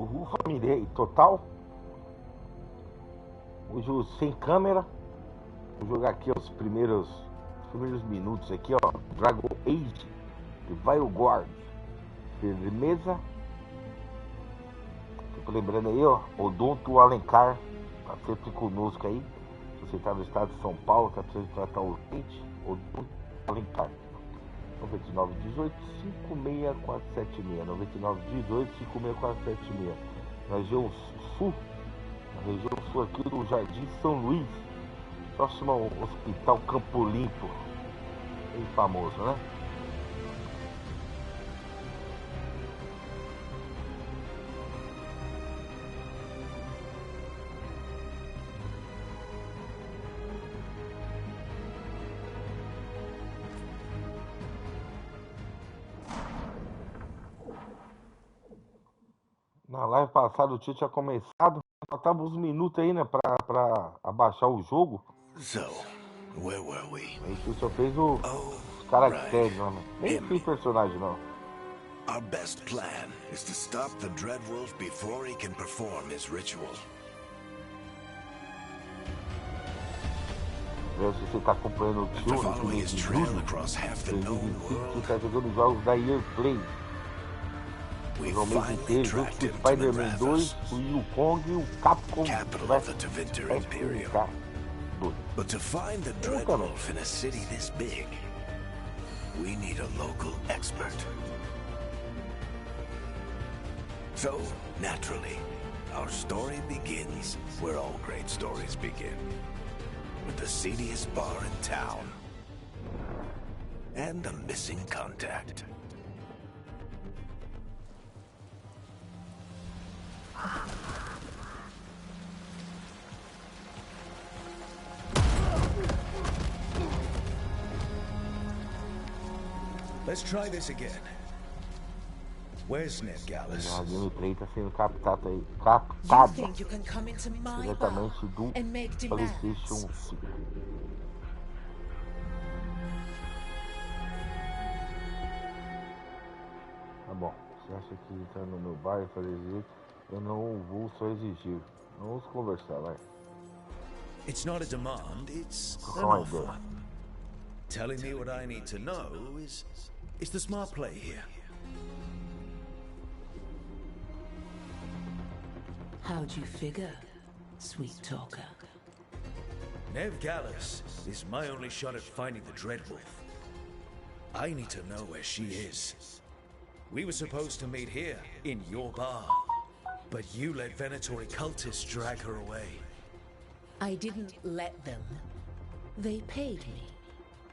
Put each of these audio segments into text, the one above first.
Família total. Hoje sem câmera. Vou jogar aqui os primeiros minutos aqui, ó. Dragon Age de Veilguard. Firmeza. Tô lembrando aí, ó. Odonto Alencar tá sempre conosco aí. Se você tá no estado de São Paulo, tá precisando tratar urgente, Odonto Alencar. 9918 56476. 9918 56476. Na região sul. Na região sul aqui do Jardim São Luís. Próximo ao Hospital Campo Limpo. Bem famoso, né? Na live passada o tio tinha começado. Faltava uns minutos aí, né? Pra abaixar o jogo. So, where were we? Aí o tio só fez os caracteres, né? Nem fiz personagem, não. Our best plan is to stop the Dreadwolf before he can perform his ritual. Se você tá acompanhando o tio, After following his trail across half the known world, tá jogando jogos da EA Play. we No mês finally inteiro, junto tracked com o him to Spider-Man 2, Mithras, o Yukong e o Capcom. capital of the Tevinter Imperium. But to find the Dreadwolf in a city this big, we need a local expert. So, naturally, our story begins where all great stories begin. With the seediest bar in town. And a missing contact. Let's try this again. Where's Ned Gallus? A gameplay tá sendo captada You think you can come into my bar diretamente do and make demands? PlayStation 5. Tá bom, você acha que entrar no meu bar e fazer isso? Eu não vou só exigir. Vamos conversar, vai. It's not a demand, it's an Qual a offer. ideia? Telling me what I need to know is the smart play here. How'd you figure, sweet talker? Nev Gallus is my only shot at finding the Dreadwolf. I need to know where she is. We were supposed to meet here, in your bar. But you let Venatori cultists drag her away. I didn't let them. They paid me.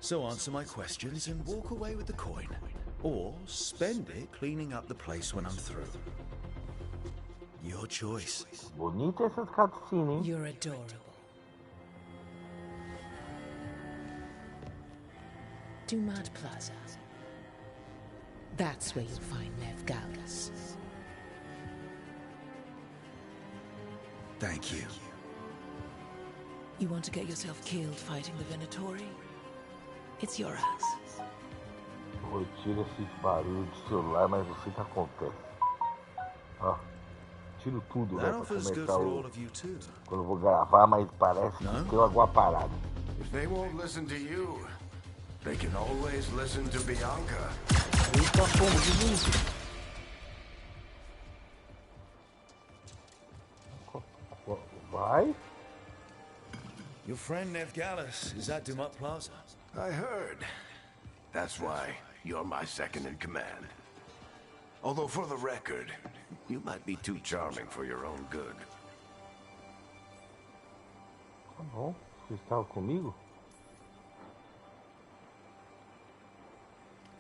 So answer my questions and walk away with the coin. Or spend it cleaning up the place when I'm through. Your choice. Bonita essas cutscenes, hein? You're adorable. Dumad Plaza. That's where you'll find Nev Gallus. Thank you. You want to get yourself killed fighting the Venatori? It's your ass. Retira esses barulhos do celular, mas você que acontece. Ó, tiro tudo, né, pra começar quando eu vou gravar, mas parece que tem alguma parada. If they won't listen to you, they can always listen to Bianca. Eita, como de muito. Vai? Your friend Nev Gallus is at Dumut Plaza. I heard. That's why you're my second in command. Although for the record, you might be too charming for your own good. Tá bom, você estava comigo?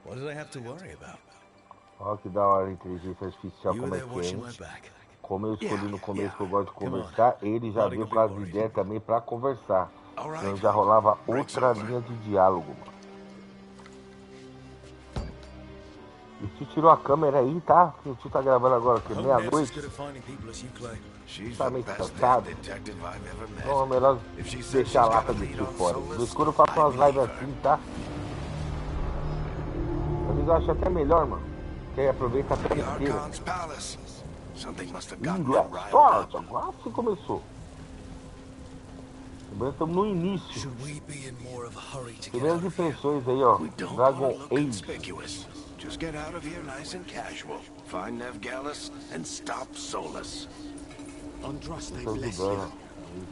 What did I have to worry about? Olha que da hora a inteligência artificial, You como were é there que watching my é. back. Como eu escolhi no começo Yeah. que eu gosto de Come on. conversar, ele já Not veio a com as big ideias também pra conversar. All right. Então já rolava Break's outra over. linha de diálogo, mano. E tu tirou a câmera aí, tá? Que tu tá gravando agora, que Hope Nev's as meia-noite. good at finding people as you claim. She's Tá the meio best cansado. damn detective I've ever met. Então é melhor If she says deixar a she's lata got a de lead tio on fora. Solus, Mas quando eu faço I umas lives believe her. assim, tá? Às vezes eu acho até melhor, mano. Que aí aproveita a The inteira. Archon's palace. Something must have gotten Inglês, them riled sorte, up. agora sim começou. Lembrando, estamos no início. Should we be in more of a hurry to get Primeiras out of here? impressões aí, ó. We don't Dragon want to look Age. conspicuous. Just get out of here nice and casual. Find Nev Gallus and stop Solus. Andraste Tô bless ajudando. you.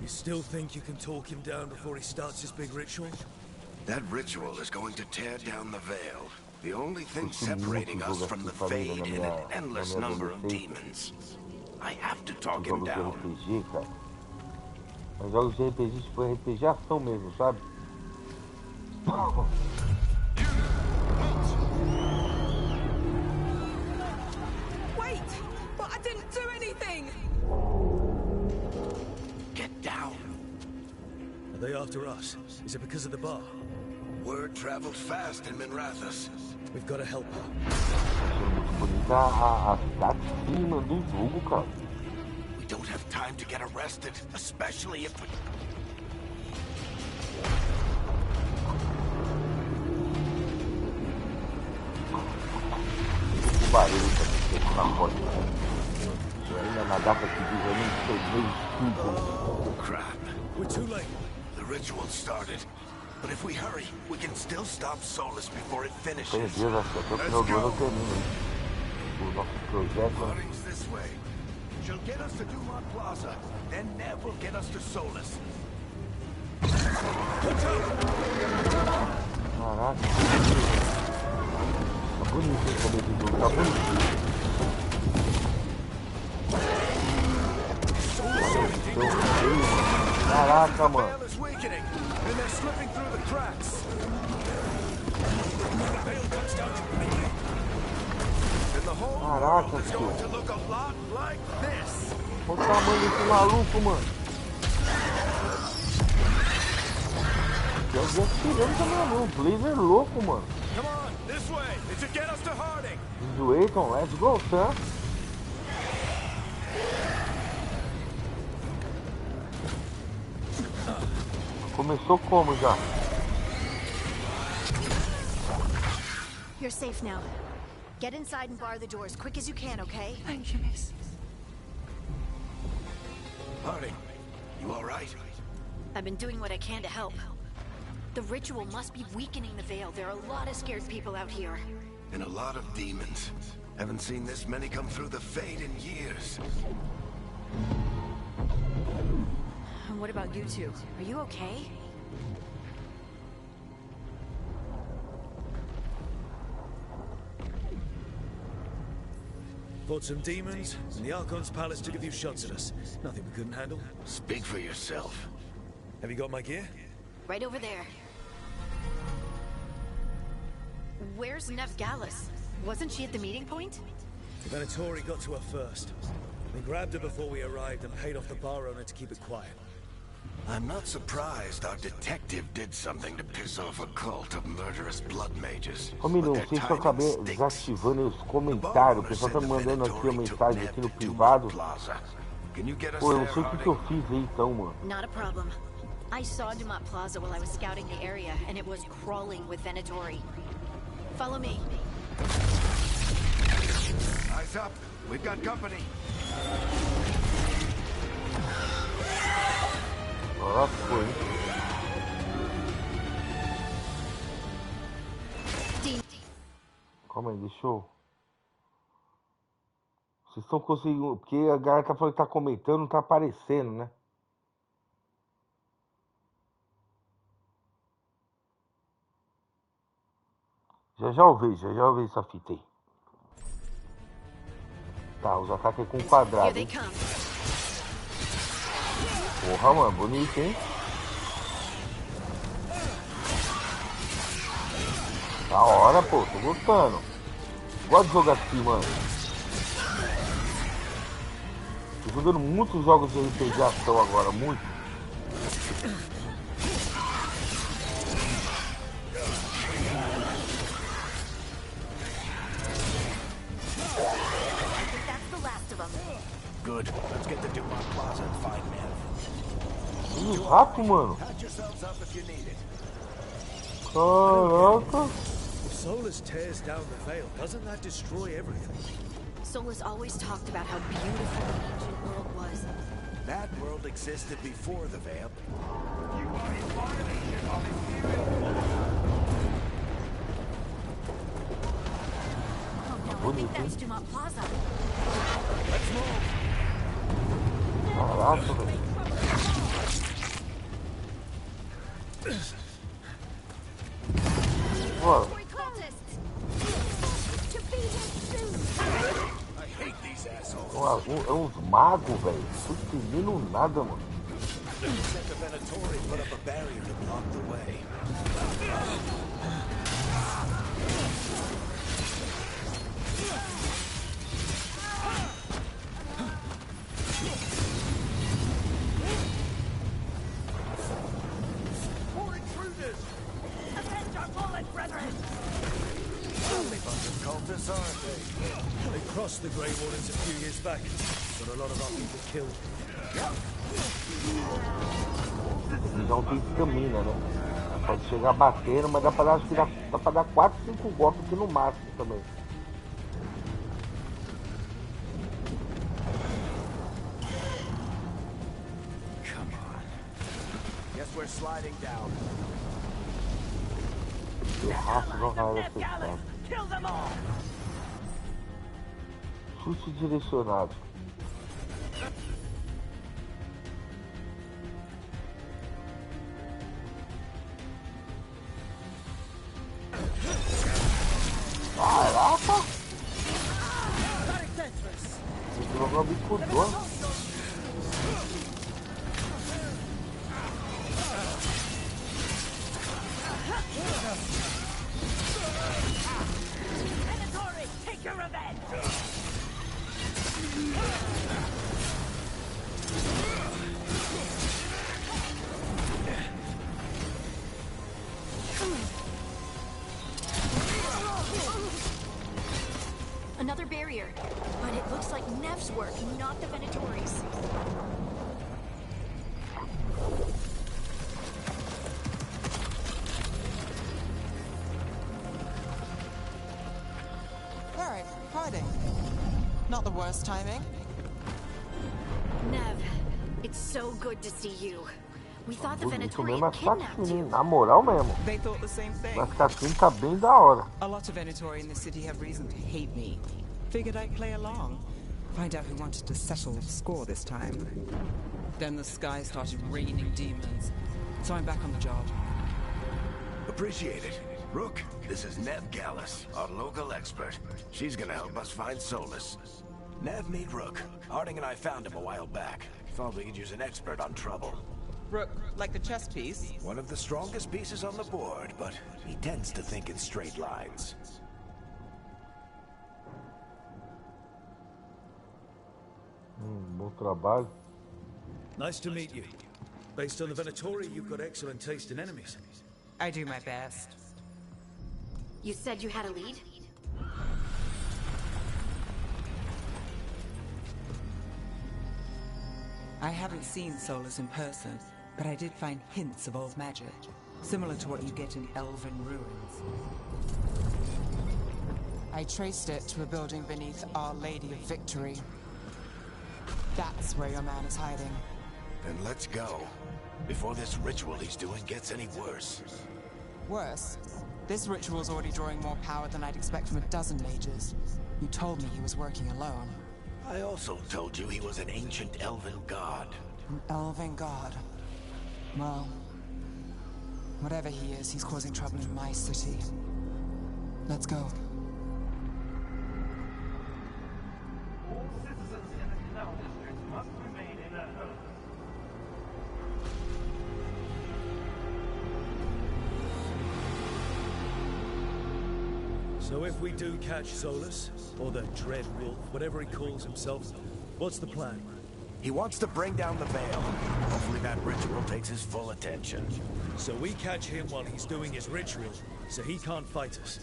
You still think you can talk him down before he starts his big ritual? That ritual is going to tear down the veil. The only thing separating us from the Fade in an endless number of demons. I have to talk him Jogos de down. RPG, cara. Mas jogos de RPG, tipo, RPG ação mesmo, sabe? Wait! But I didn't do anything! Get down. Are they after us? Is it because of the bar? Word traveled fast in Minrathous. We've got to help her. Muito bonita a cidade em cima do jogo, cara. We don't have time to get arrested, especially if we... O barulho tá aqui na porta. Ainda na data que diz, eu não sei nem tudo. Crap. We're too late. The ritual started. But if we hurry, we can still stop Solus before it Meu finishes. Deus, acho que até o final do ano eu termino isso. O nosso projeto. Party's this way. She'll get us to Dumont Plaza, then Nev will get us to Solus. Caraca. Tá bonito esse cabelo de jogo, tá bonito. Caraca, mano. Veil is weakening, and they're slipping through the cracks. The veil comes down completely. And the whole Caraca, world is tio. going to look a lot like this. Olha o tamanho desse maluco, mano. Eu vi atirando também, mano. Blazer louco, mano. Come on, this way. It should get us to Harding. Waiton, let's go, Sam. Começou como já? You're safe now. Get inside and bar the doors quick as you can, okay? Thank you, miss. Harding, you all right? I've been doing what I can to help. The ritual must be weakening the veil. There are a lot of scared people out here. And a lot of demons. Haven't seen this many come through the Fade in years. And what about you two? Are you okay? Fought some demons, and the Archon's palace took a few shots at us. Nothing we couldn't handle. Speak for yourself. Have you got my gear? Right over there. Where's Nev Gallus? Wasn't she at the meeting point? The Venatori got to her first. We grabbed her before we arrived and paid off the bar owner to keep it quiet. I'm not surprised our detective did something to piss off a cult of murderous blood mages. Ô, Minu, não sei se eu acabei desativando os comentários. O pessoal tá me mandando aqui uma mensagem aqui no privado. Pô, eu não sei o que eu fiz aí então, mano. Not a problem. I saw Dumont Plaza while I was scouting the area, and it was crawling with Venatori. Follow me. Eyes up. We've got company. Agora foi. Calma aí, deixa eu... Vocês estão conseguindo... Porque a galera que falou que tá comentando não tá aparecendo, né? Já eu vejo essa fita aí. Tá, os ataques é com quadrado, Here they hein? come. Porra, mano, bonito, hein? Da hora, pô, tô gostando. Gosto de jogar assim, mano. Tô jogando muitos jogos de RPG ação agora, muito. That's the last of them. Good. Let's get to Dumont Plaza and find Nev. Ih, rato, mano. Had your yourselves up if you need it. Caraca. If Solus tears down the veil, doesn't that destroy everything? Solus always talked about how beautiful the ancient world was. That world existed before the veil. Oh no, I think that's Dumont Plaza. Let's move. Caraca, velho. Mano, I hate these assholes. é uns magos, velho. Tudo pedindo nada, mano. Set the Venatori put up a barrier to block the way. More intruders! Avenge our fallen brethren! Only bunch of cultists, aren't they? They crossed the Grey Wardens a few years back. Got a lot of our people killed. Então tem estamina, né? Pode chegar batendo, mas dá pra dar, acho que dá pra dar 4, 5 golpes aqui no máximo também. Come on. Guess we're sliding down. Terraço não vai acertar. Chute direcionado. Caraca! Esse jogo é um bicudor. Venatori, take your revenge! Another barrier, but it looks like Nev's work, not the Venatori's. Alright, hiding. Not the worst timing. Nev, it's so good to see you. We thought the Bonito Venatori mesmo, had as kidnapped cutscenes, you. na moral mesmo. They thought the same thing. As cutscenes tá bem da hora. A lot of Venatori in the city have reason to hate me. Figured I'd play along. Find out who wanted to settle the score this time. Then the sky started raining demons. So I'm back on the job. Appreciate it. Rook, this is Nev Gallus, our local expert. She's gonna help us find Solus. Nev, meet Rook. Harding and I found him a while back. Thought we could use an expert on trouble. Rook, like the chess piece? One of the strongest pieces on the board, but he tends to think in straight lines. Bom trabalho. Nice to meet you. Based on the Venatori, you've got excellent taste in enemies. I do my best. You said you had a lead? I haven't seen Solus in person, but I did find hints of old magic, similar to what you get in elven ruins. I traced it to a building beneath Our Lady of Victory. That's where your man is hiding. Then let's go. Before this ritual he's doing gets any worse. Worse, this ritual's already drawing more power than I'd expect from a dozen mages. You told me he was working alone. I also told you he was an ancient elven god. An elven god. Well, whatever he is, he's causing trouble in my city. Let's go. So if we do catch Solus, or the Dread Wolf, whatever he calls himself, what's the plan? He wants to bring down the veil. Hopefully that ritual takes his full attention. So we catch him while he's doing his ritual, so he can't fight us.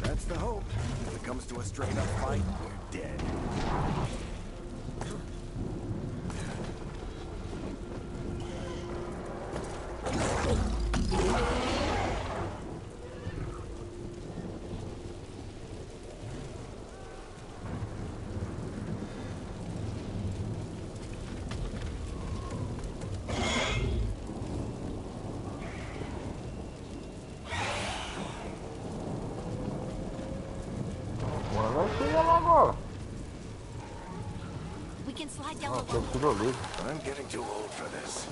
That's the hope. If it comes to a straight-up fight, we're dead. Aqui é tirolesa. I'm getting too old for this.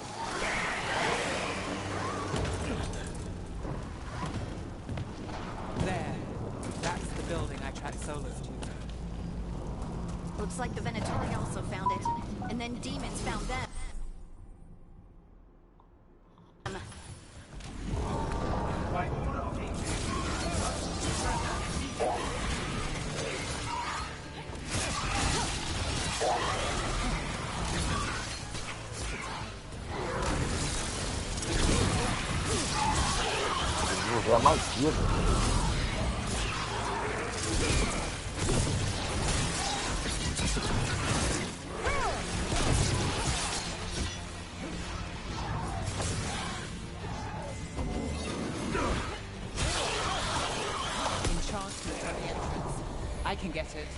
There. That's the building I tracked Solus to. Looks like the Venatori also found it. And then demons found them. Vou ver a magia. Enchantment on the entrance. I can get it.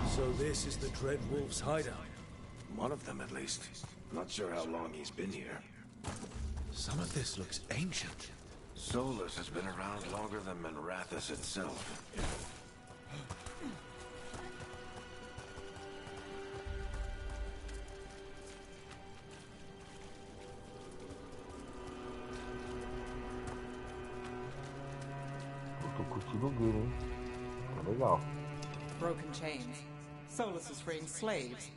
So this is the Dreadwolf's hideout. One of them, at least. Not sure how long he's been here. Some of this looks ancient. Solus has been around longer than Manrathus itself. Eu tô curtindo o game, hein? Tá legal. Broken chains. Solus is freeing slaves.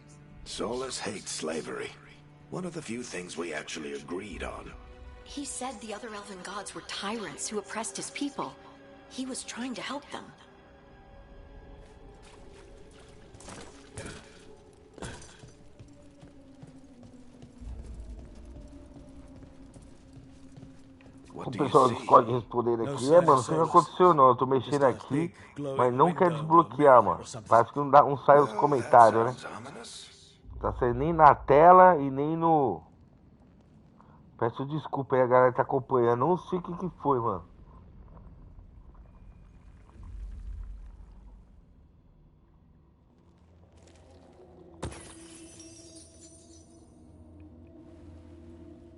Solus hates slavery. One of the few things we actually agreed on. He said the other elven gods were tyrants who oppressed his people. He was trying to help them. What O do you pessoal do see? Discord respondendo aqui, mano, não sei o que aconteceu não, eu tô mexendo aqui, mas não quer desbloquear, mano. Parece que não sai os comentários, né? Sounds ominous. Tá saindo nem na tela e nem no... Peço desculpa aí, a galera tá acompanhando, não sei o que foi, mano.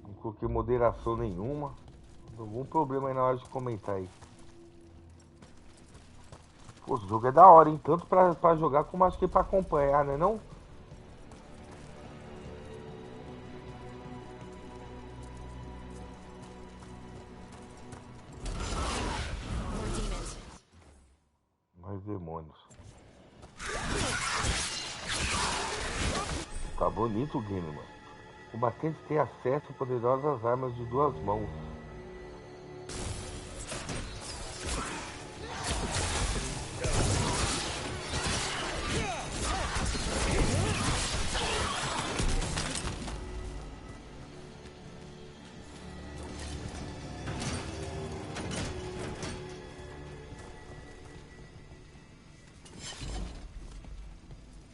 Não coloquei moderação nenhuma. Algum problema aí na hora de comentar aí. Pô, o jogo é da hora, hein? Tanto pra jogar como acho que pra acompanhar, né não? More demons. Mais demônios. Tá bonito o game, mano. O combatente tem acesso a poderosas armas de duas mãos.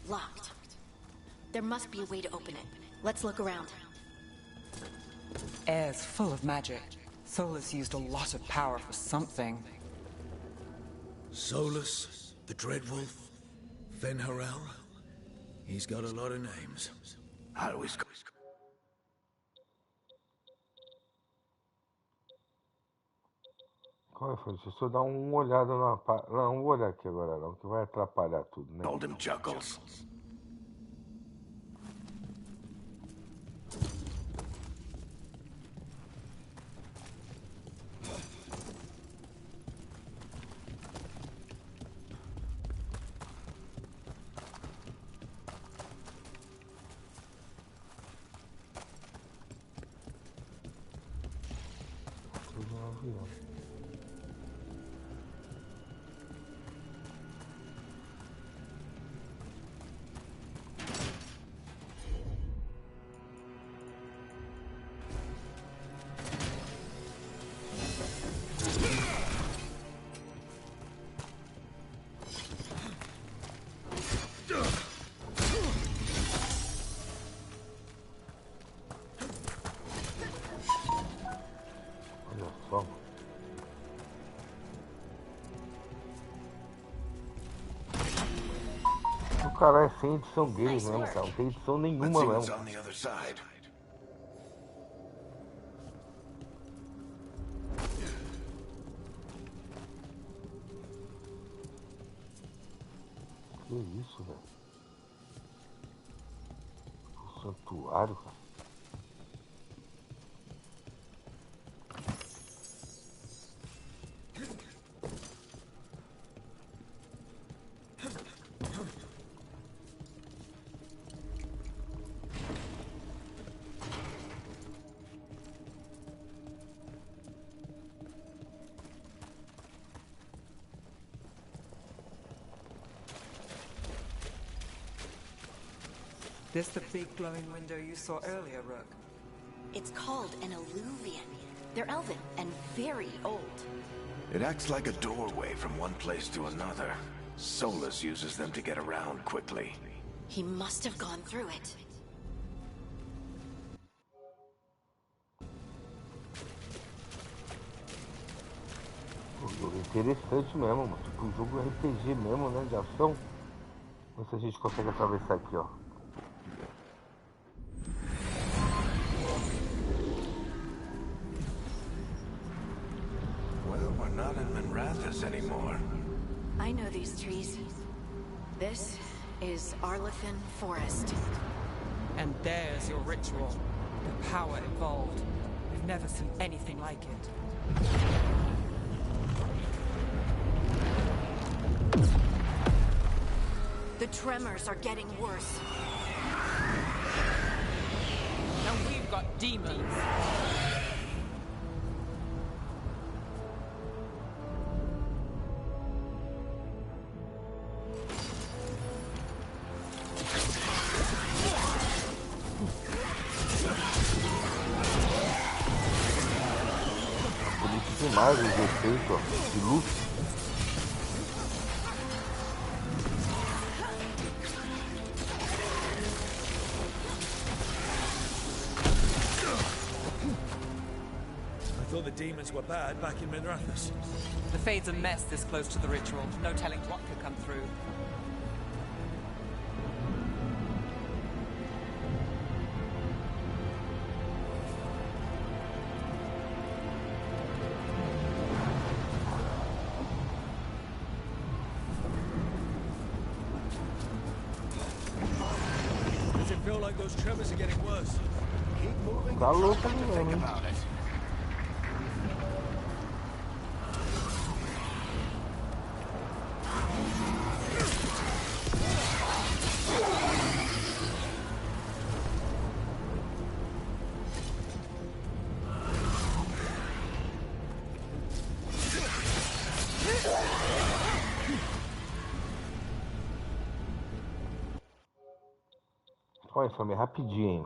Locked. There must be a way to open it. Let's look around. Air's full of magic. Solus used a lot of power for something. Solus, the Dreadwolf, Fenharel. He's got a lot of names. How do we score? Qual foi? Deixa eu só dar uma olhada na... Não, não vou olhar aqui agora não, que vai atrapalhar tudo, né? Told him chuckles. Tudo no avião. Olha só. O cara é sem edição deles mesmo, cara. Não tem edição Let's nenhuma see what's mesmo. on the other side. Que isso, velho? O santuário, cara. This the big glowing window you saw earlier, Rook? It's called an alluvian. They're elven and very old. It acts like a doorway from one place to another. Solus uses them to get around quickly. He must have gone through it. Um jogo interessante mesmo, mano. Tipo um jogo RPG mesmo, né? De ação. Vamos ver se a gente consegue atravessar aqui, ó. Well, we're not in Minrathous anymore. I know these trees. This is Arlethan Forest. And there's your ritual. The power involved. We've never seen anything like it. The tremors are getting worse. And we've got demons. Por isso tem mais os efeitos, ó, de luz. I thought the demons were bad back in Minrathous. The Fade's a mess this close to the ritual. No telling what could come through. Does it feel like those tremors are getting worse? Keep moving. Tá louco Trust ali me, think mesmo, hein? about it. Olha só, é rapidinho, hein?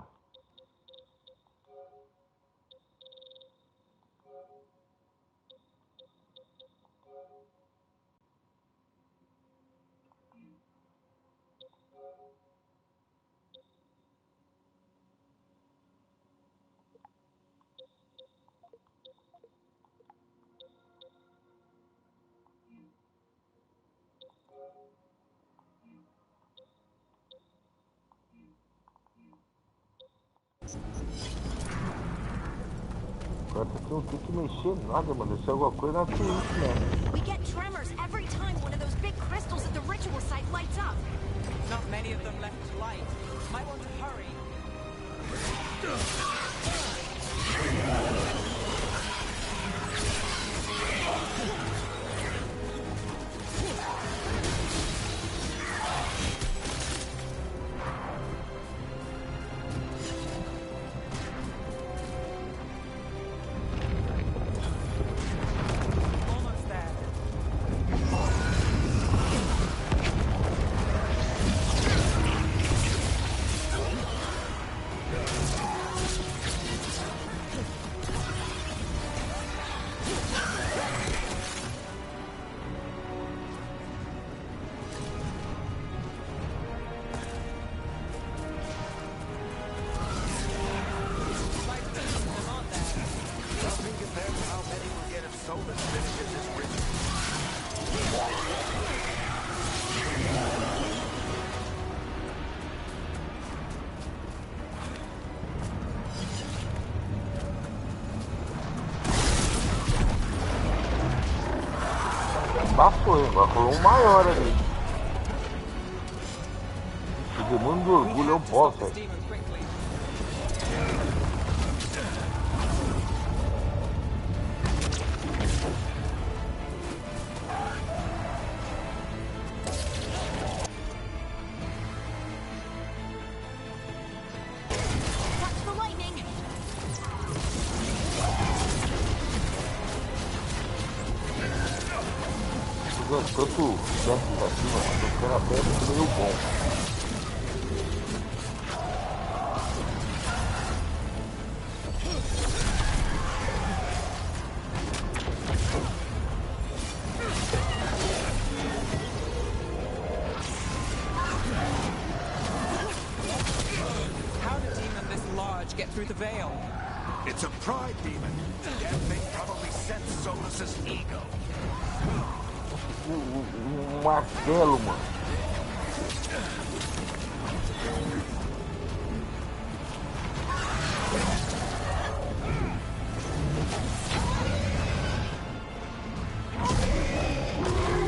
Agora aqui não tem que mexer nada, mano. Isso é alguma coisa na Twitch, né? We get tremors every time one of those big crystals at the ritual site lights up. Not many of them left to light. Might want to hurry. Almost there. Nothing compared to how many we'll get if Solus finishes his ritual. Passou, hein? Agora rolou um maior ali. demônio do orgulho é um boss, velho. Tanto dentro da cima, tô ficando até meio bom. How did demon this large get through the veil? It's a pride demon. That thing probably sensed Solus's ego. Martelo, mano.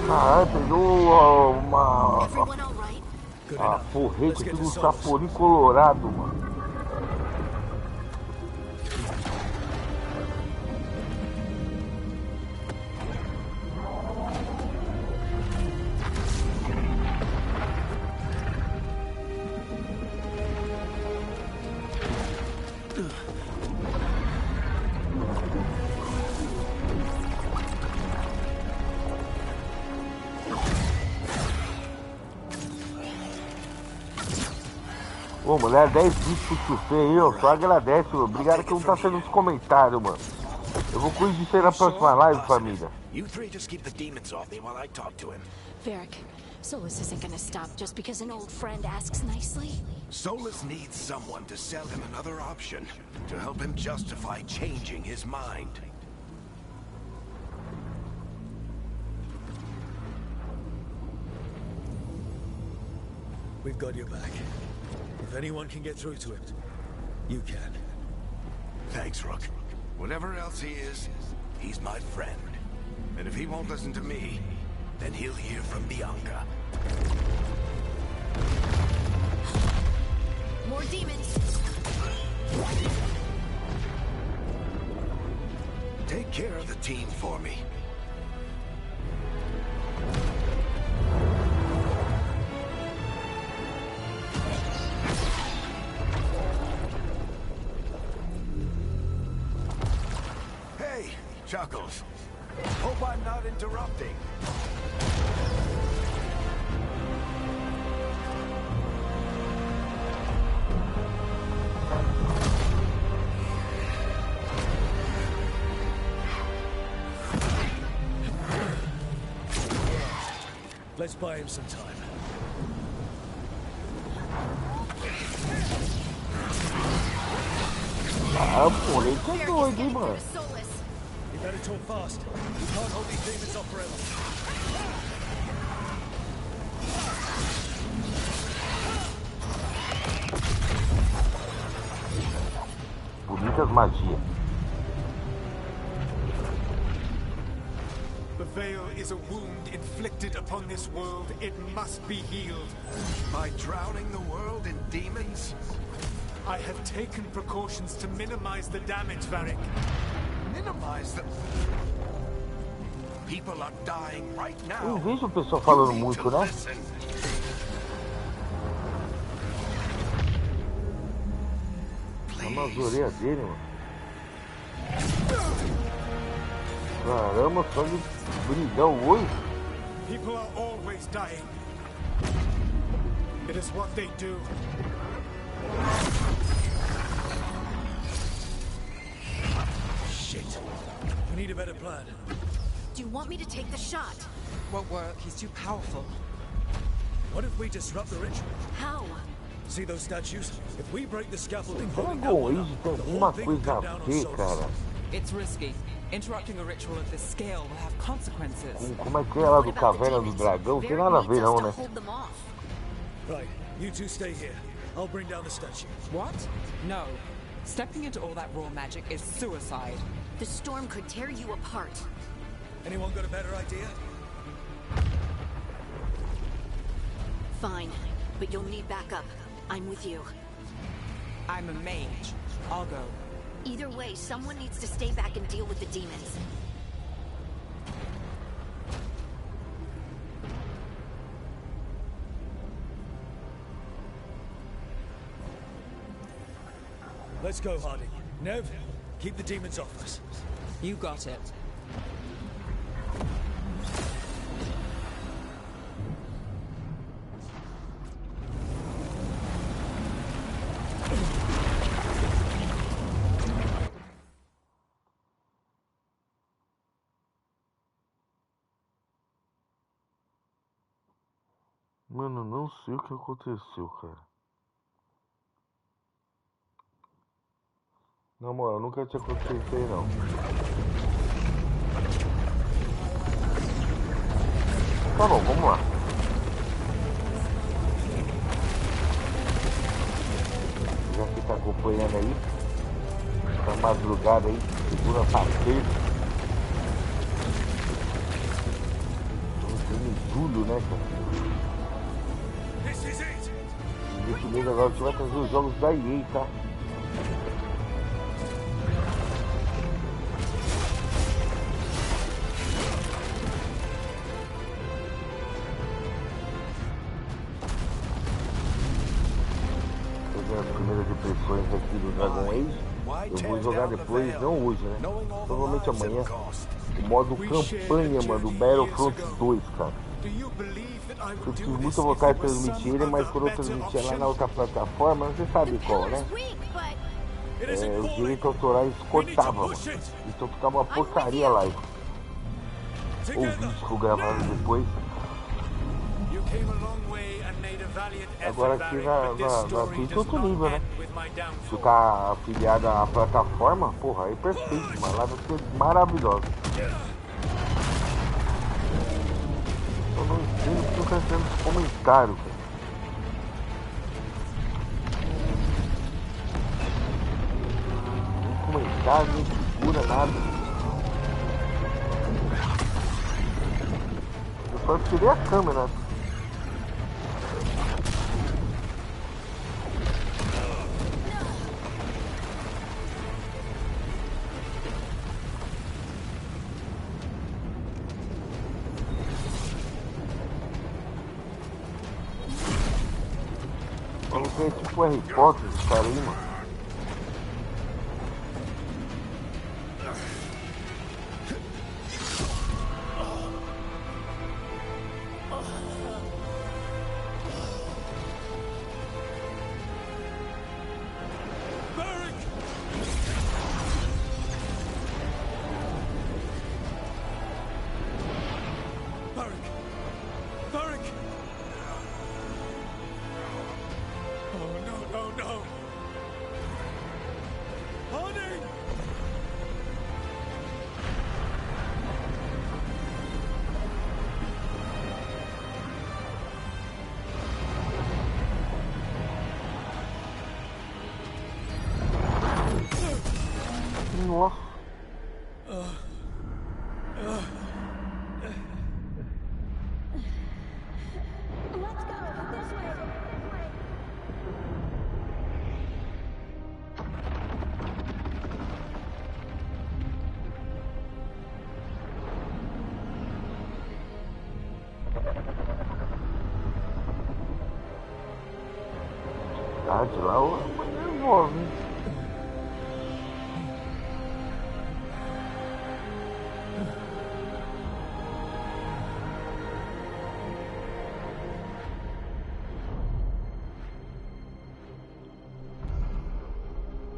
Caralho, pegou uma porrete aqui do Chapolin Colorado, mano. Ô, mulher, 10 bits pro chufê aí, ó. Só agradece, mano. Obrigado que não tá sendo nos comentários, mano. Eu vou corrigir isso aí na próxima live, família. You three just keep the demons off me while I talk to him. Varric, Solus isn't gonna stop just because an old friend asks nicely. Solus needs someone to sell him another option, to help him justify changing his mind. We've got your back. If anyone can get through to him, you can. Thanks, Rook. Whatever else he is, he's my friend. And if he won't listen to me, then he'll hear from Bianca. More demons! Take care of the team for me. Hey, Chuckles. Hope I'm not interrupting. Let's buy him some time. Ah, pô, ele é doido, hein, mano. You better talk fast. We can't hold these demons off forever. Bonitas magias. The veil is a wound inflicted upon this world. It must be healed. By drowning the world in demons? I have taken precautions to minimize the damage, Varric. Minimize the... People are dying right now. Eu vejo o pessoal falando muito, né? Olha as orelhas dele, mano. Caramba, só de brilhar o olho. People are always dying. It is what they do. Shit. We need a better plan. Do you want me to take the shot? Won't work. He's too powerful. What if we disrupt the ritual? How? See those statues? If we break the scaffolding, Dragon Age tem alguma coisa a ver, cara. It's risky. Interrupting a ritual of this scale will have consequences. Como é que é lá do Caverna do Dragão? Tem nada a ver não, né? Right, you two stay here. I'll bring down the statue. What? No. Stepping into all that raw magic is suicide. The storm could tear you apart. Anyone got a better idea? Fine. but you'll need backup. I'm with you. I'm a mage. I'll go. Either way, someone needs to stay back and deal with the demons. Let's go, Harding. Nev, keep the demons off us. You got it. Mano, não sei o que aconteceu, cara. Na moral, nunca tinha acontecido isso aí, não. Tá bom, vamos lá. Já que tá acompanhando aí, tá madrugada aí, segura pra terça. Estamos em julho, né, cara? Nesse mês agora a gente vai trazer os jogos da EA, tá? Fazendo as primeiras impressões aqui do Dragon Age. Eu vou jogar depois, não hoje, né? Provavelmente amanhã. O modo campanha, mano, do Battlefront 2, cara. Eu tive muita vontade de transmitir ele, mas quando eu transmitia lá na outra plataforma, você sabe qual, né? Os direitos autorais cortavam, mano. Então ficava uma porcaria lá. Ou vídeo que eu gravava depois. Agora aqui na Twitch é outro nível, né? Se tá afiliado à plataforma, porra, aí é perfeito, mano. Lá vai ser maravilhosa. Eu não entendo o que eu tô fazendo nos comentários, cara. Nem comentário, nem figura, nada. Eu só tirei a câmera. É tipo Harry Potter, esse cara aí, mano. Nossa. Ah, de lá eu nervoso, hein?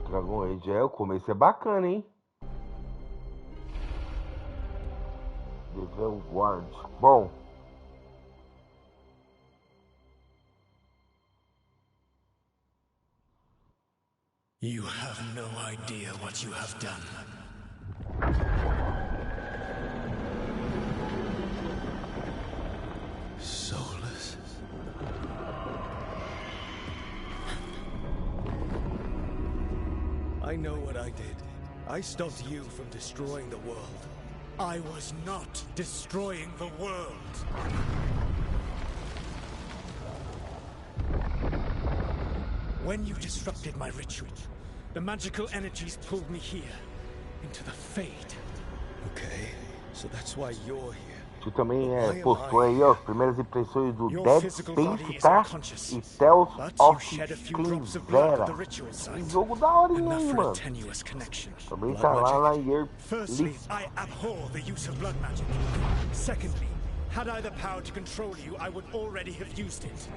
Dragon Age, o começo é bacana, hein? Veilguard. Bom. You have no idea what you have done. Soulless. I know what I did. I stopped you from destroying the world. I was not destroying the world. When you disrupted my ritual, the magical energies pulled me here, into the Fade. Okay, so that's why you're here. Tu também postou aí, ó, as primeiras impressões do Dead Space, tá? E Tales of Cleanvera. Que jogo da hora, hein, mano? Também tá lá em Earth. Firstly, I abhor the use of blood magic. Secondly, had I the power to control you, I would already have used it.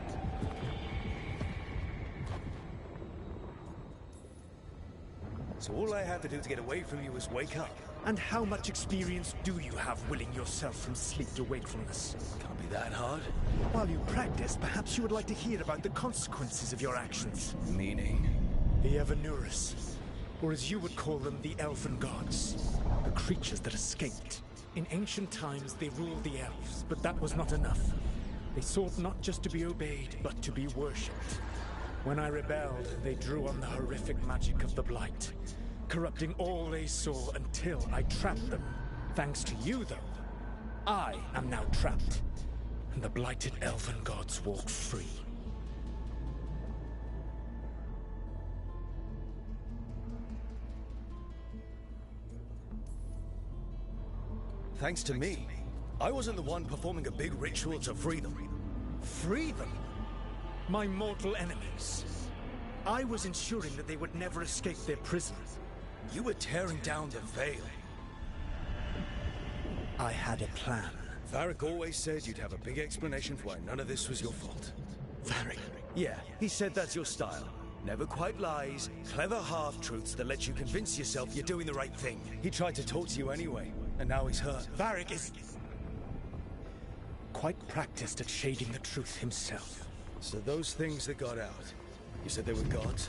So all I had to do to get away from you was wake up. And how much experience do you have willing yourself from sleep to wakefulness? Can't be that hard. While you practice, perhaps you would like to hear about the consequences of your actions. Meaning? The Evanurus, or as you would call them, the Elven Gods. The creatures that escaped. In ancient times, they ruled the elves, but that was not enough. They sought not just to be obeyed, but to be worshipped. When I rebelled, they drew on the horrific magic of the Blight, corrupting all they saw until I trapped them. Thanks to you, though, I am now trapped, and the blighted Elven Gods walk free. Thanks to me. I wasn't the one performing a big ritual to free them. Free them? My mortal enemies. I was ensuring that they would never escape their prison. You were tearing down the Veil. I had a plan. Varric always said you'd have a big explanation for why none of this was your fault. Varric? Yeah, he said that's your style. Never quite lies, clever half-truths that let you convince yourself you're doing the right thing. He tried to talk to you anyway, and now he's hurt. Varric is quite practiced at shading the truth himself. So those things that got out, you said they were gods?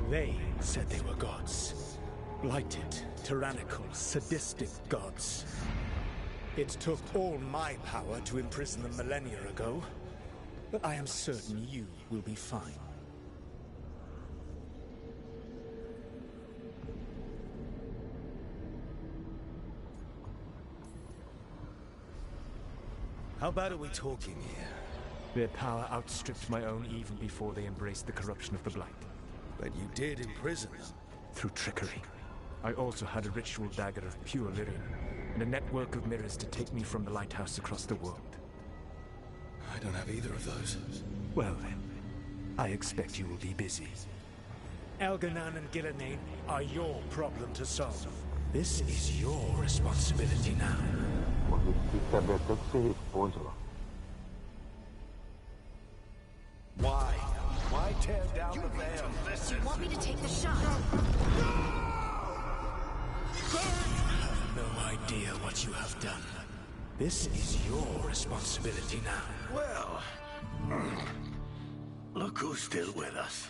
They said they were gods. Blighted, tyrannical, sadistic gods. It took all my power to imprison them millennia ago, but I am certain you will be fine. How bad are we talking here? Their power outstripped my own even before they embraced the corruption of the Blight. But you did imprison them. Through trickery. I also had a ritual dagger of pure lyrium, and a network of mirrors to take me from the lighthouse across the world. I don't have either of those. Well then, I expect you will be busy. Elganan and Gillenane are your problem to solve. This is your responsibility now. Why? Why tear down the veil? Do you want me to take the shot? You have no idea what you have done. This is your responsibility now. Well, look who's still with us.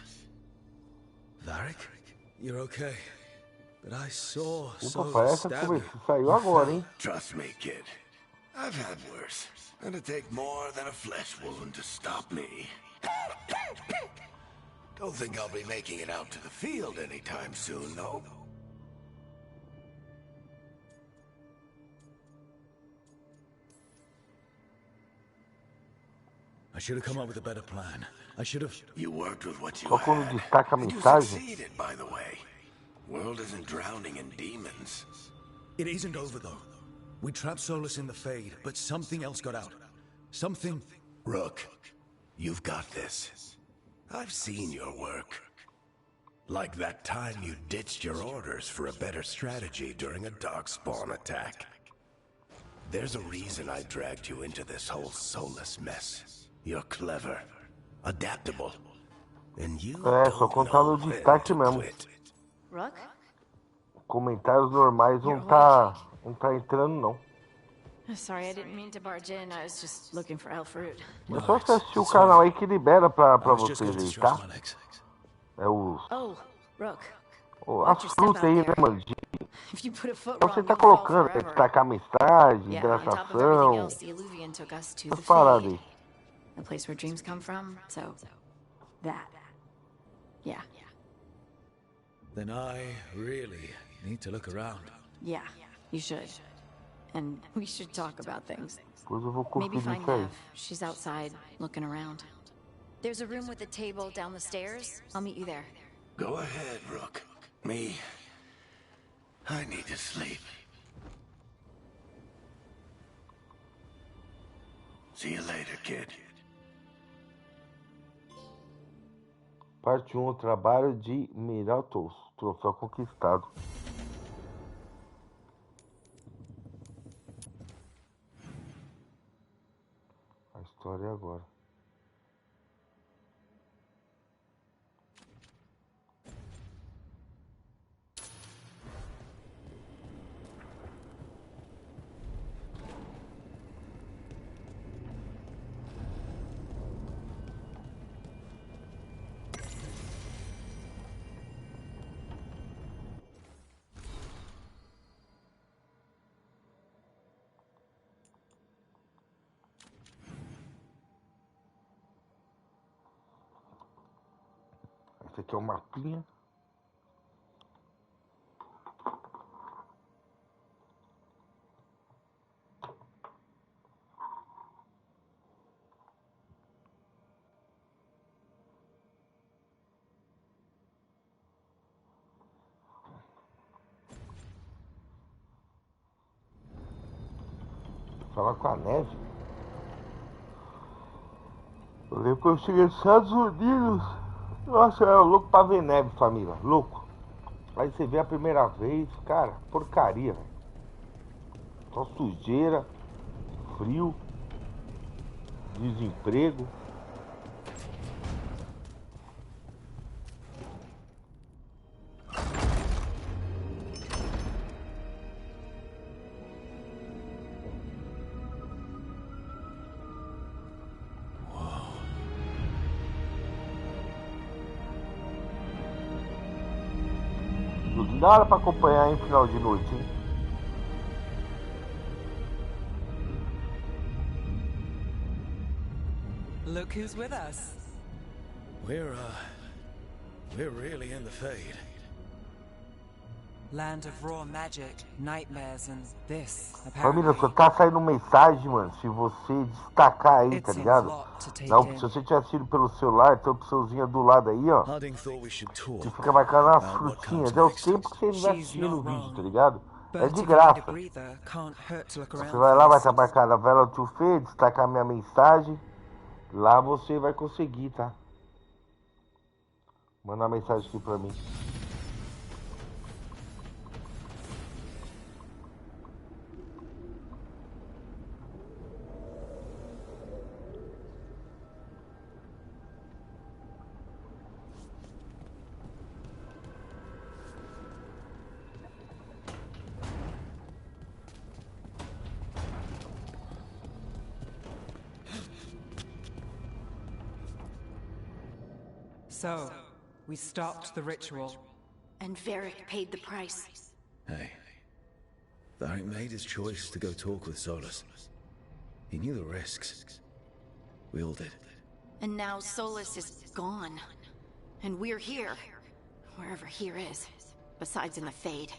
Varric? You're okay. But I saw Parece que saiu agora, hein? Trust me, kid. I've had worse. It'll take more than a flesh wound to stop me. Don't think I'll be making it out to the field anytime soon, though. I should have come up with a better plan. I should have... You worked with what you Só quando had. destaca a And you mensagem. succeeded, by the way. World isn't drowning in demons. It isn't over, though. We trapped Solus in the Fade, but something else got out. Something... Rook, you've got this. I've seen your work. Like that time you ditched your orders for a better strategy during a darkspawn attack. There's a reason I dragged you into this whole Solus mess. You're clever, adaptable, and you Só contar no destaque mesmo. Rook? Comentários normais não tá entrando, não. Sorry, I didn't mean to barge in. I was just looking for elf fruit. É só você assistir o canal aí que libera pra vocês aí, tá? É os... Oh, Rook. As frutas aí, né, mano? If you put a foot Então wrong, você tá you'll fall colocando, forever. destacar a mensagem, Yeah, on top of everything hidratação, else, the Illuvian took us to the essas paradas Fade, aí. the place where dreams come from. So, that. Yeah. Then I really need to look around. Yeah, you should. And we should talk about things. Depois eu vou Maybe conferir find isso aí. Nev. She's outside, looking around. There's a room with a table down the stairs. I'll meet you there. Go ahead, Rook. Me, I need to sleep. See you later, kid. Parte 1, o trabalho de Miratos, troféu conquistado. A história é agora. Esse aqui é o mapinha. Falar com a neve. Eu lembro que eu cheguei nos Estados Unidos. Nossa, eu era louco pra ver neve, família. Louco. Aí você vê a primeira vez, cara, porcaria, velho. Só sujeira, frio, desemprego. Não dá pra acompanhar em final de noite, hein? Look who's with us. We're really in the Fade. Land of raw magic, nightmares, and this, Família, apparently. só tá saindo mensagem, mano, se você destacar aí, It tá seems ligado? lot to take Não, in. se você tiver assistindo pelo celular, tem a opçãozinha do lado aí, ó. Harding thought we should talk Que fica marcando as about what frutinhas. comes É o next. tempo que você vai She's assistindo o not vídeo, wrong. tá ligado? É But de if you need graça. a breather, can't hurt to look Você around vai lá, vai first. estar marcada a vela to Fê, destacar minha mensagem. Lá você vai conseguir, tá? Manda uma mensagem aqui pra mim. So, we stopped the ritual. And Varric paid the price. Hey, Varric made his choice to go talk with Solus. He knew the risks. We all did. And now Solus is gone. And we're here. Wherever here is. Besides in the Fade.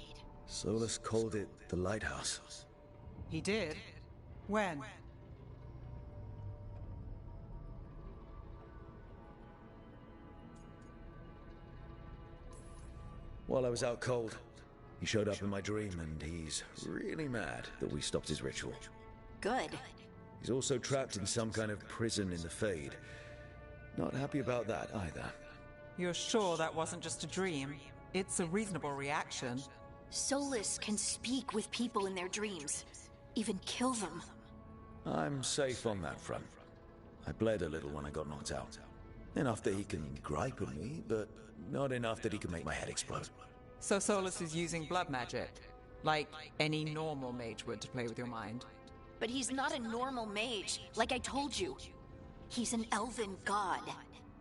Solus called it the Lighthouse. He did? When? While I was out cold, he showed up in my dream and he's really mad that we stopped his ritual. Good. He's also trapped in some kind of prison in the Fade. Not happy about that either. You're sure that wasn't just a dream? It's a reasonable reaction. Solus can speak with people in their dreams. Even kill them. I'm safe on that front. I bled a little when I got knocked out. Enough that he can gripe at me, but not enough that he can make my head explode. So Solus is using blood magic? Like any normal mage would to play with your mind? But he's not a normal mage, like I told you. He's an elven god.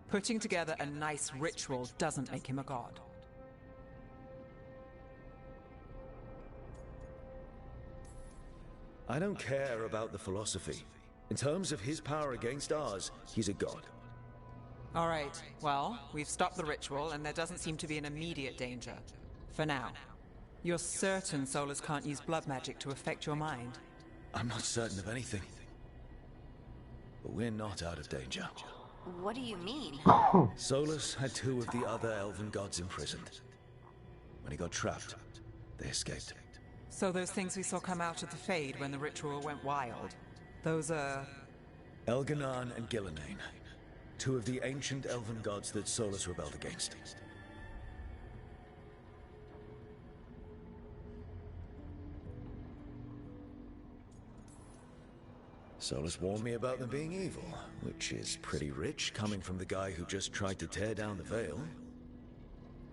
Putting together a nice ritual doesn't make him a god. I don't care about the philosophy. In terms of his power against ours, he's a god. All right, well, we've stopped the ritual and there doesn't seem to be an immediate danger. For now. You're certain Solus can't use blood magic to affect your mind? I'm not certain of anything. But we're not out of danger. What do you mean? Solus had 2 of the other elven gods imprisoned. When he got trapped, they escaped. So those things we saw come out of the Fade when the ritual went wild, those are... Elganan and Gillenane, 2 of the ancient elven gods that Solus rebelled against. Solus warned me about them being evil, which is pretty rich coming from the guy who just tried to tear down the veil.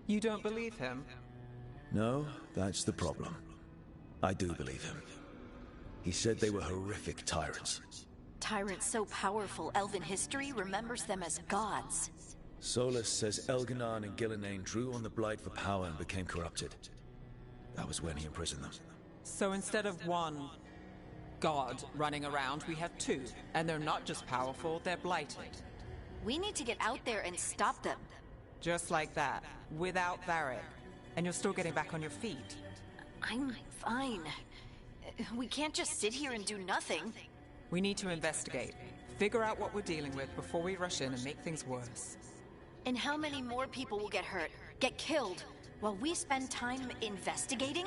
You don't believe him? No, that's the problem. I do believe him. He said they were horrific tyrants. Tyrants so powerful, elven history remembers them as gods. Solus says Elganan and Gillenane drew on the Blight for power and became corrupted. That was when he imprisoned them. So instead of 1 god running around, we have 2. And they're not just powerful, they're blighted. We need to get out there and stop them. Just like that, without Varric. And you're still getting back on your feet. I'm fine. We can't just sit here and do nothing. We need to investigate. Figure out what we're dealing with before we rush in and make things worse. And how many more people will get hurt, get killed, while we spend time investigating?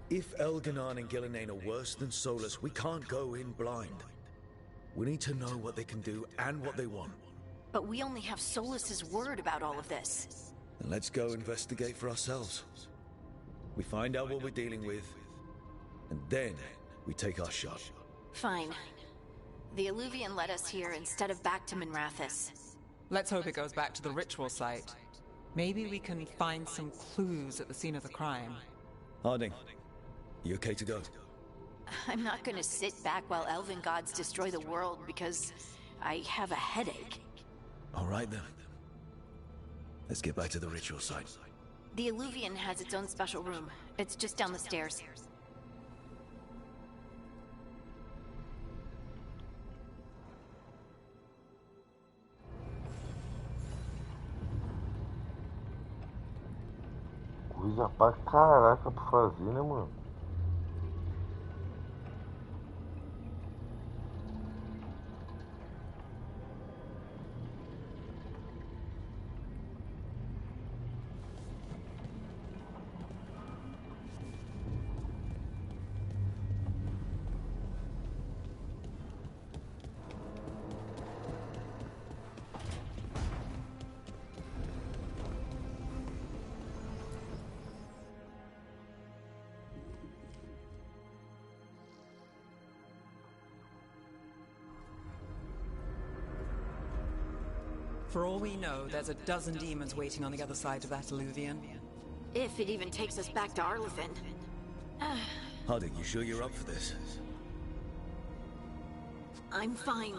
If Elganan and Gillenane are worse than Solus, we can't go in blind. We need to know what they can do and what they want. But we only have Solus's word about all of this. Then let's go investigate for ourselves. We find out what we're dealing with, and then we take our shot. Fine. The Illuvian led us here instead of back to Minrathous. Let's hope it goes back to the ritual site. Maybe we can find some clues at the scene of the crime. Harding, you okay to go? I'm not gonna sit back while elven gods destroy the world because I have a headache. All right then. Let's get back to the ritual site. The Illuvian has its own special room. It's just down the stairs. Coisa pra caraca pra fazer, né, mano? For all we know, there's a dozen demons waiting on the other side of that Illuvian. If it even takes us back to Arlithin. Harding, you sure you're up for this? I'm fine.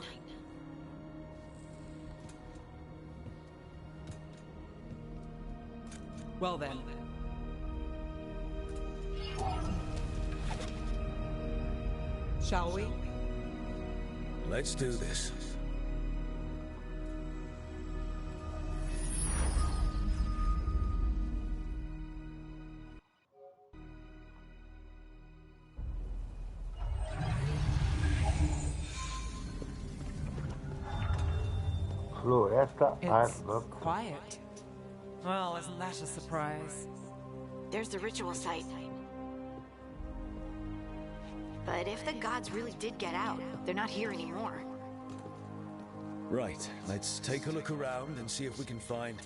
Well then. Shall we? Let's do this. Floresta It's Ardor. quiet. Well, isn't that a surprise? There's the ritual site. But if the gods really did get out, they're not here anymore. Right, let's take a look around and see if we can find...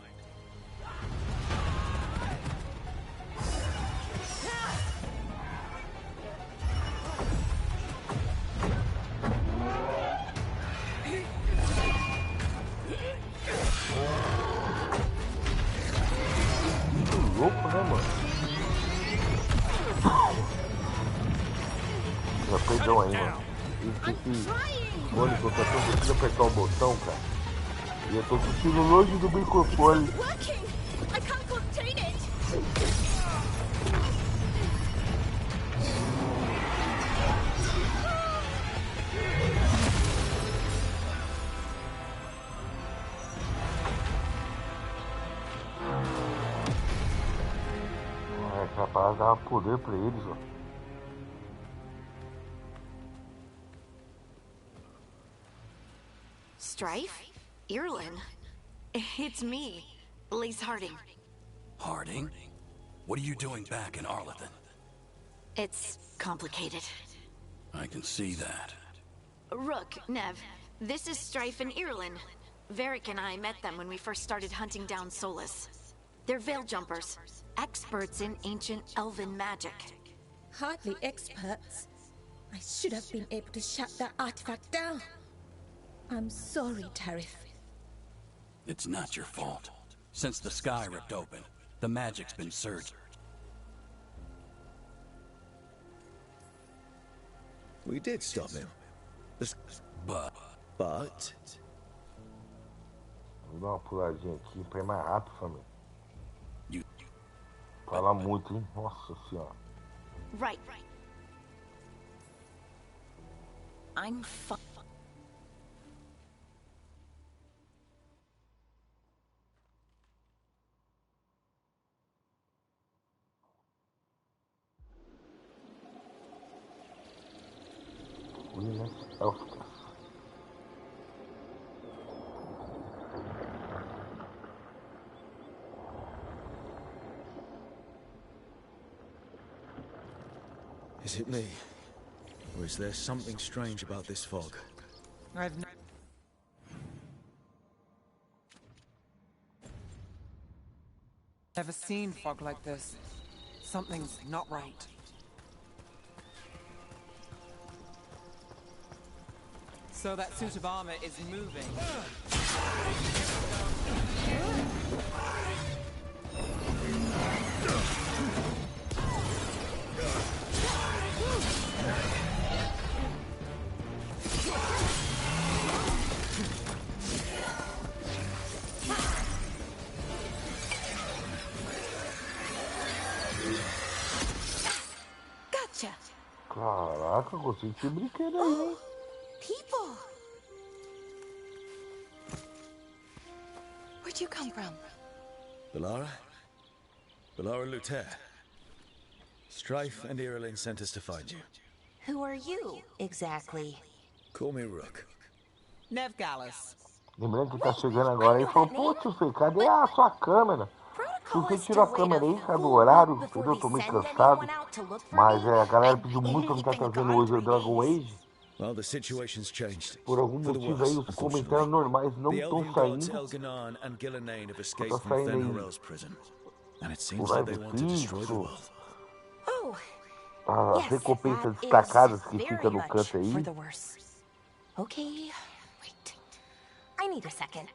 Louco, né, mano? Já perdão aí, mano. Esse fone que eu tô tentando apertar o botão, cara. E eu tô sentindo longe do microfone. É capaz de dar poder pra eles, ó. Strife? Irlin? It's me, Lace Harding. Harding? What are you doing back in Arlington? It's complicated. I can see that. Rook, Nev, this is Strife and Irlin. Varric and I met them when we first started hunting down Solus. They're veil jumpers, experts in ancient elven magic. Hardly experts. I should have been able to shut that artifact down. I'm sorry, Tarif. It's not your fault. Since the sky ripped open, the magic's been surged. We did stop him. But... Vou dar uma puladinha aqui pra ir mais rápido, família. You... Fala muito, hein? Nossa senhora. Right. I'm fine. Is it me? Or is there something strange about this fog? I've never seen fog like this. Something's not right. So that suit of armor is moving. Gotcha. Caraca, consegui esse brinquedo aí, hein? People. Where'd you come from? Bellara? Bellara Luther. Strife and Irlin sent us to find you. Who are you, exactly? Call me Rook. Nev Gallus. Lembrando que tá chegando agora aí e falou, pô, tio Fê, cadê a sua câmera? Tio Fê tirou a câmera aí, cadê o horário? Entendeu? Eu tô meio cansado. Mas a galera pediu muito pra mim estar trazendo hoje o Dragon Age. Well, the situation's changed. Por algum motivo aí, os comentários normais não The estão Veilguard, saindo. Elganan and Gillenane have escaped Tá from saindo Fenrirel's aí prison. And it o seems like they live want to destroy the fixo, world. Oh, as recompensas destacadas que fica no canto aí. Okay, wait. I need a second.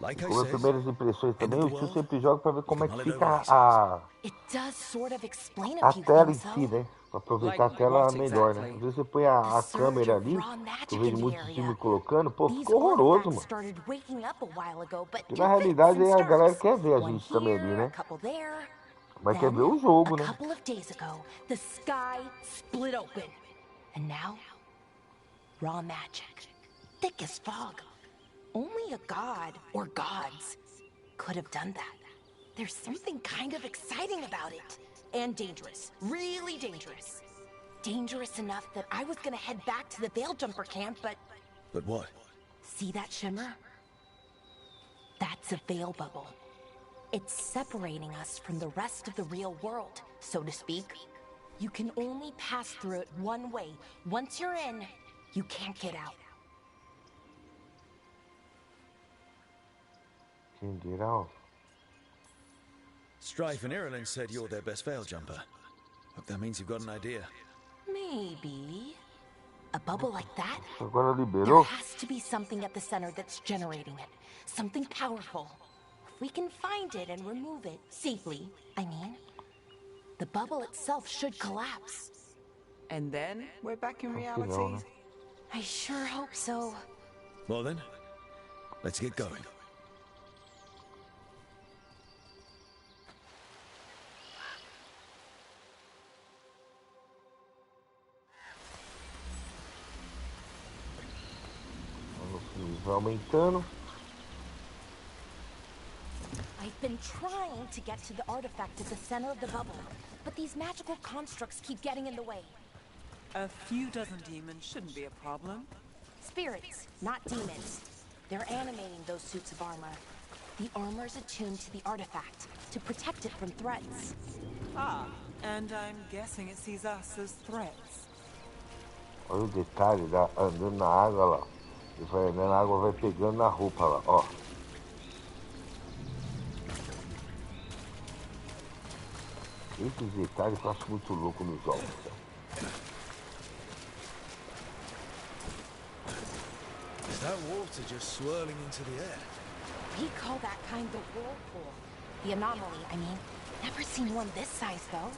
Like I Como as said, primeiras impressões também, end o of the tio world, sempre joga pra ver como é que all it fica over is. It does sort of explain a a few tela em things, si, though. né? Pra aproveitar a Like tela what melhor, né? exactly? Às vezes você põe a câmera ali, eu vejo muitos times colocando, pô, These ficou horroroso, artifacts mano. started waking up a while ago, but Porque do na fits realidade and a galera starts. quer ver a One gente também ali, here, né? a couple there. Mas quer Then, ver o jogo, a né? couple of days ago, the sky split open. And now, raw magic. Thick as fog. Only a god, or gods, could have done that. There's something kind of exciting about it. And dangerous. Really dangerous. Dangerous enough that I was gonna head back to the Veil Jumper camp, but... But what? See that shimmer? That's a veil bubble. It's separating us from the rest of the real world, so to speak. You can only pass through it one way. Once you're in, you can't get out. Can't get out. Strife and Irlin said you're their best veil jumper. Hope that means you've got an idea. Maybe. A bubble like that? Agora There liberou. has to be something at the center that's generating it. Something powerful. If we can find it and remove it safely, I mean, the bubble itself should collapse. And then we're back in não, reality. né? I sure hope so. Well then, let's get going. Vai aumentando. I've been trying to get to the artifact at the center of the bubble, but these magical constructs keep getting in the way. A few dozen demons shouldn't be a problem. Spirits, not demons. They're animating those suits of armor. The armor's attuned to the artifact, to protect it from threats. Ah, and I'm guessing it sees us as threats. Olha o detalhe, andando na água lá. E vai andando, a água vai pegando na roupa lá, ó. Esses detalhes eu acho muito louco nos jogos. Is that water just swirling into the air? We call that kind the whirlpool. The anomaly, I mean. Never seen one this size, though.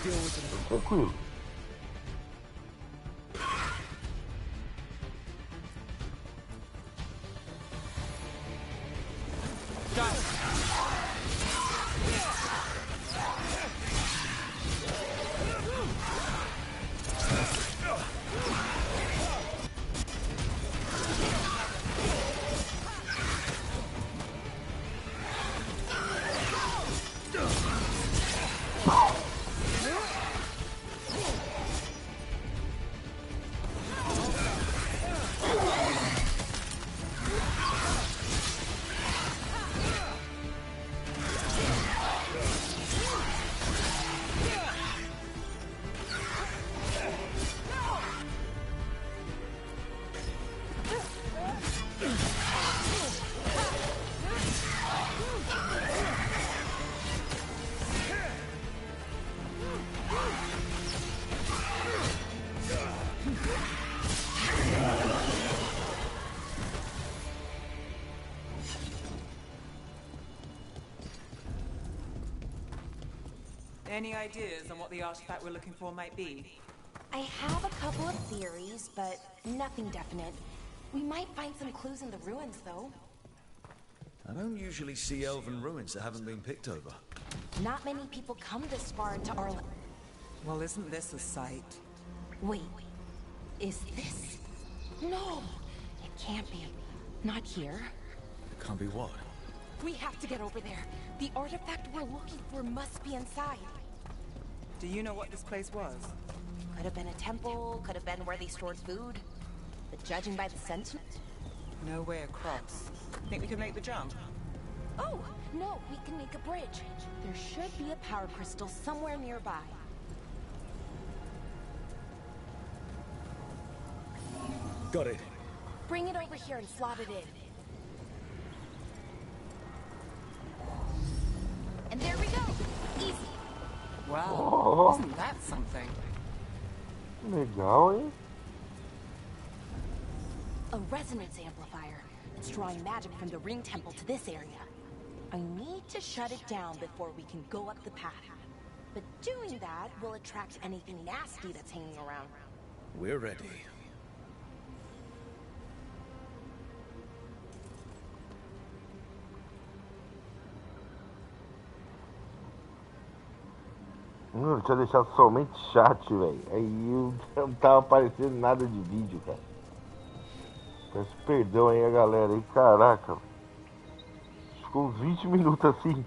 Deal with them. Tranquilo. Any ideas on what the artifact we're looking for might be? I have a couple of theories, but nothing definite. We might find some clues in the ruins, though. I don't usually see elven ruins that haven't been picked over. Not many people come this far into our... Well, isn't this a sight? Wait, is this? No, it can't be. Not here. It can't be what? We have to get over there. The artifact we're looking for must be inside. Do you know what this place was? Could have been a temple, could have been where they stored food. But judging by the sentiment... No way across. Think we could make the jump? Oh, no, we can make a bridge. There should be a power crystal somewhere nearby. Got it. Bring it over here and slot it in. And there we go. Easy. Wow, isn't that something? Legal, hein? A resonance amplifier. It's drawing magic from the ring temple to this area. I need to shut it down before we can go up the path. But doing that will attract anything nasty that's hanging around. We're ready. Não, tinha deixado somente chat, velho. Aí não tava aparecendo nada de vídeo, cara. Peço perdão aí a galera aí, caraca. Ficou uns 20 minutos assim.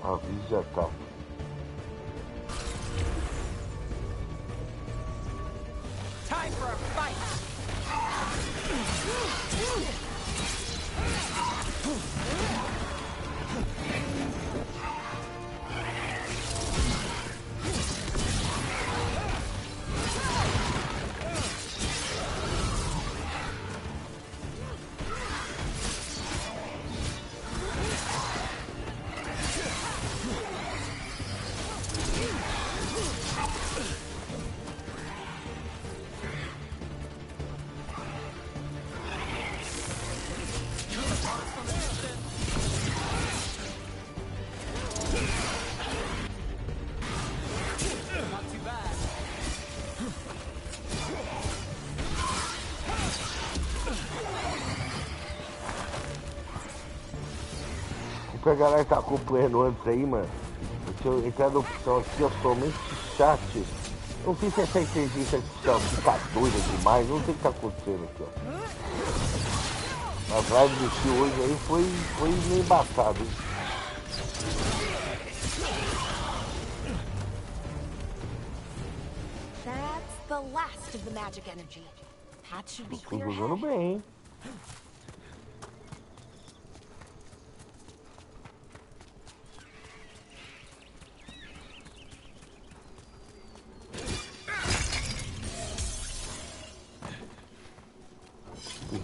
Aviso de ataque. Time for a fight! A galera que tá acompanhando antes aí, mano, deixa eu entrar na opção aqui, ó, somente chat. Eu não sei se essa inteligência artificial fica doida demais, não sei o que tá acontecendo aqui, ó. A live do tio hoje aí foi meio embaçado, hein? That's the last of the magic energy. Path should be Tô clear jogando ahead. bem, hein?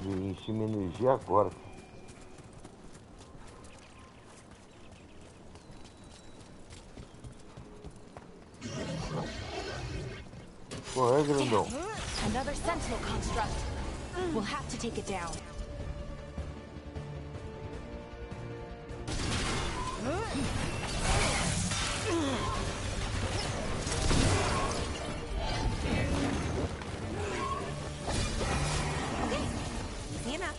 Enchi minha energia agora. Qual é, grandão? Another sentinel construct. We'll have to take it down. Easy enough.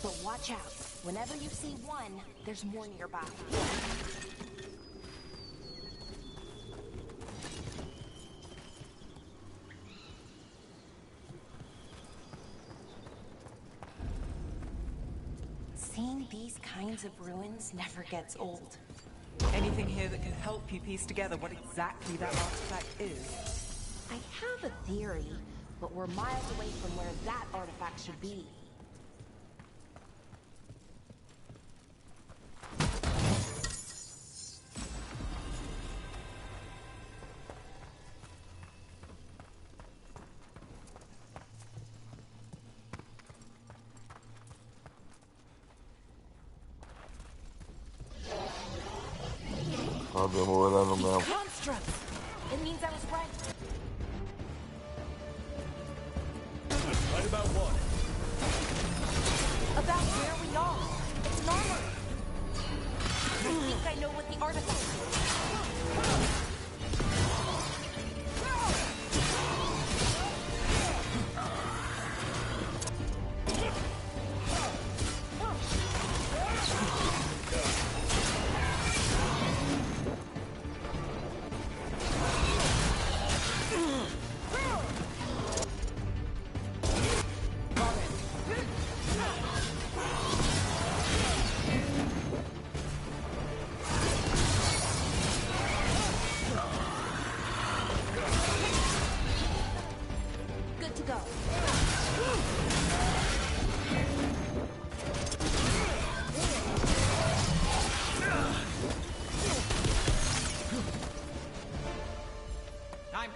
But watch out. Whenever you see one, there's more nearby. Seeing these kinds of ruins never gets old. Anything here that can help you piece together what exactly that artifact is? I have a theory, but we're miles away from where that artifact should be. Tá demorando mesmo. Constructs! It means I was right. Right about what? About where we are. It's an armor. I think I know what the artifact is.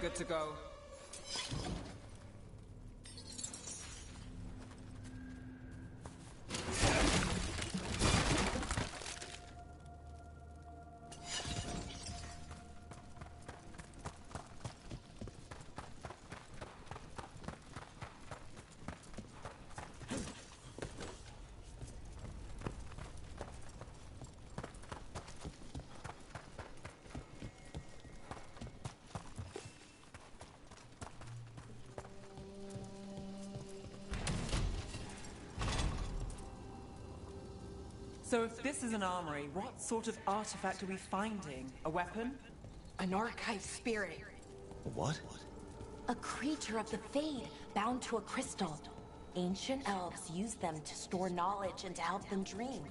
good to go. So if this is an armory, what sort of artifact are we finding? A weapon? An archive spirit. What? A creature of the Fade, bound to a crystal. Ancient elves use them to store knowledge and to help them dream.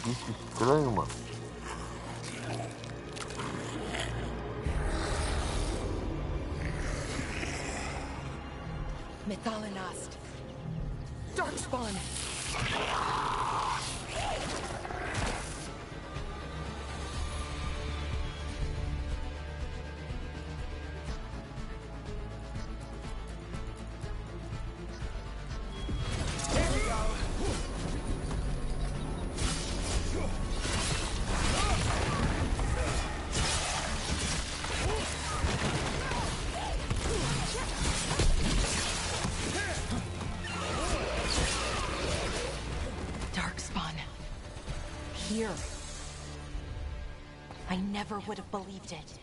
Bicho estranho, mano. Mythalinast. Darkspawn. Here. I never would have believed it.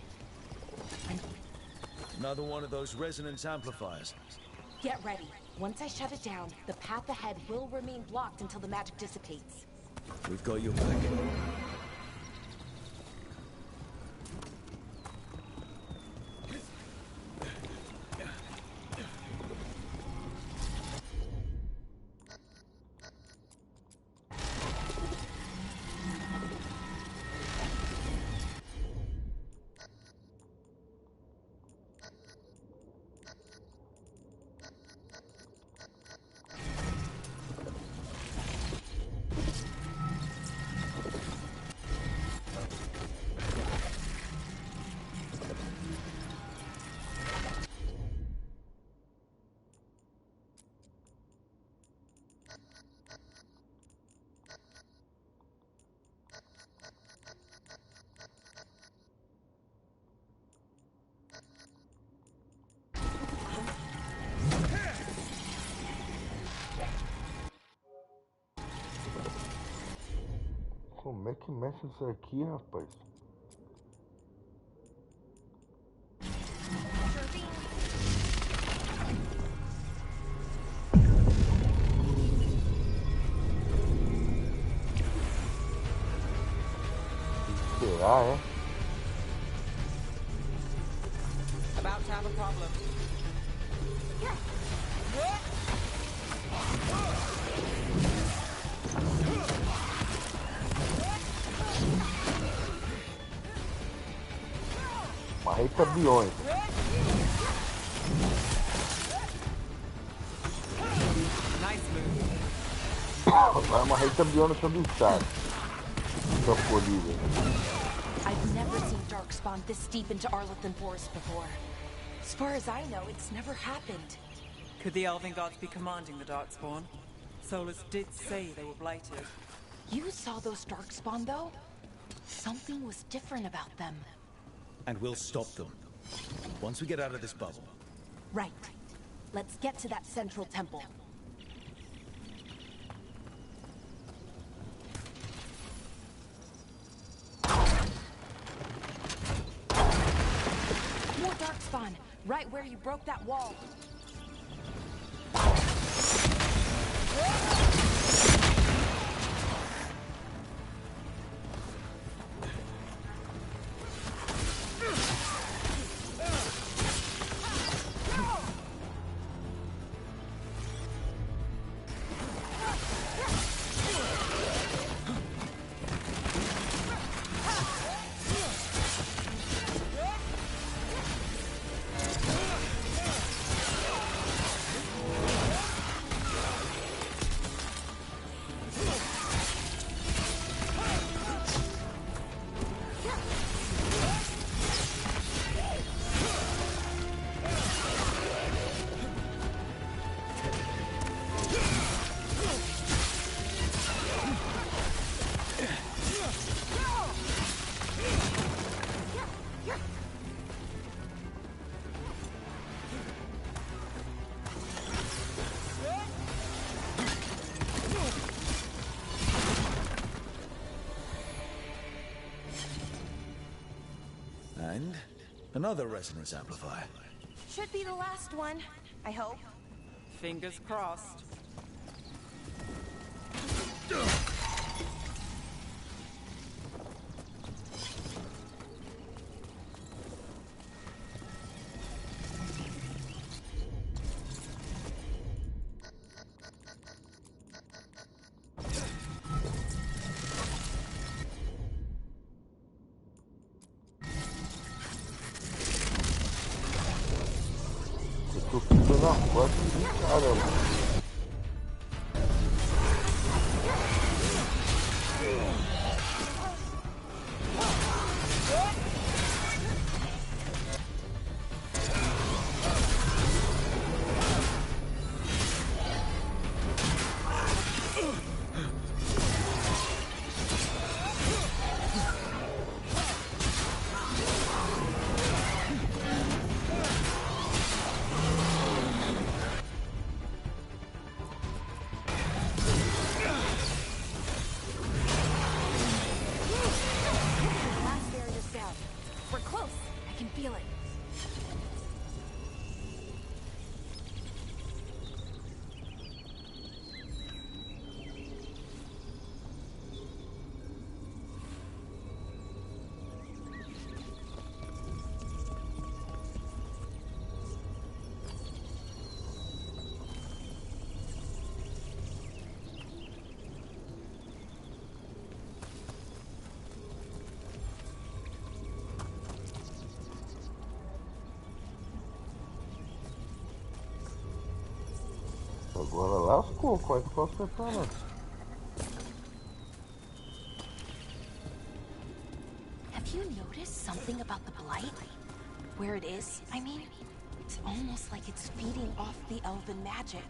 Another one of those resonance amplifiers. Get ready. Once I shut it down, the path ahead will remain blocked until the magic dissipates. We've got your back. Como é que mexe isso aqui, rapaz? Será, é? About to have a problem. Marreta biônica. Nice move. Agora a marreta biônica do Estado. Polida. I've never seen Darkspawn this deep into Arlothan Forest before. As far as I know, it's never happened. Could the Elven Gods be commanding the Darkspawn? Solus did say they were blighted. You saw those Darkspawn, though? Something was different about them. And we'll stop them. Once we get out of this bubble. Right. Let's get to that central temple. More Darkspawn, right where you broke that wall. And another resonance amplifier. Should be the last one, I hope. Fingers crossed. Eu tô ficando a porta de caramba. Last barrier's down. We're close. I can feel it. Agora lascou, como é que eu posso acertar, mano? Have you noticed something about the blight? Where it is, I mean? It's almost like it's feeding off the elven magic.